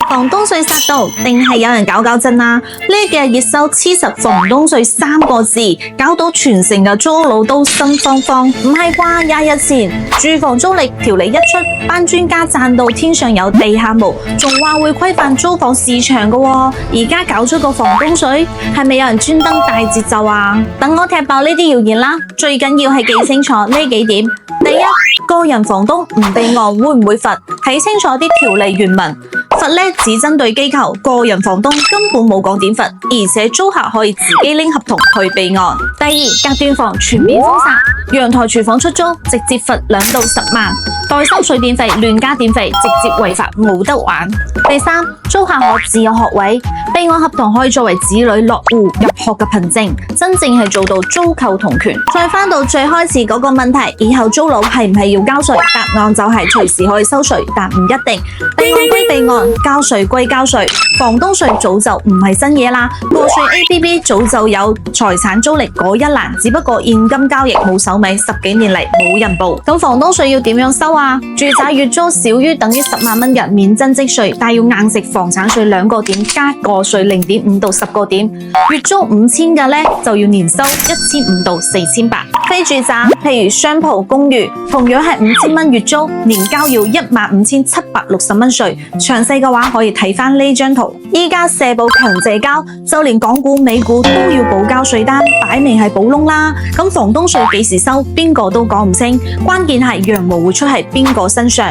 房東稅殺到，定係有人搞震啊？呢幾日熱搜黐實房東稅3個字，搞到全城嘅租佬都心慌慌。唔係啩？廿日前住房租賃條例一出，班專家讚到天上有地下無，仲話會規範租房市場㗎喎。而家搞出個房東稅，係咪有人專登大節奏啊？等我踢爆呢啲謠言啦！最緊要係記清楚呢幾點。第一，個人房東唔備案會唔會罰？睇清楚啲條例原文。罰呢只針對機構，個人房東根本冇講點罰，而且租客可以自己拎合同去備案。第二，隔斷房全面封殺，陽台廚房出租直接罰2到10萬，代收水電費亂加電費直接違法冇得玩。第三，租客可自有學位，備案合同可以作為子女落戶入學嘅憑證，真正係做到租購同權。再返到最開始嗰個問題，以後租樓係唔係要交稅？答案就係隨時可以收稅，但唔一定。備案歸備案，交稅歸交稅，房東稅早就唔係新嘢啦。個稅 APP 早就有財產租賃嗰一欄，只不過現金交易冇手尾，10幾年嚟冇人報。咁房東稅要點樣收啊？住宅月租少於等於10萬蚊嘅免增值稅，但要硬食房產稅2個點加個稅0.5到10個點。月租5000嘅呢，就要年收1500到4800。非住宅譬如商鋪公寓，同樣係5000蚊月租，年交要15760蚊稅。詳細嘅話可以睇返呢張圖。依家社保強制交，就連港股美股都要補交稅單，擺明係補窿啦。咁房東稅幾時收，邊個都講唔清，關鍵係羊毛會出喺邊個身上。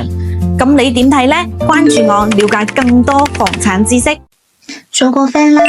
咁你點睇呢？關注我，了解更多房產知識。做個 friend 啦。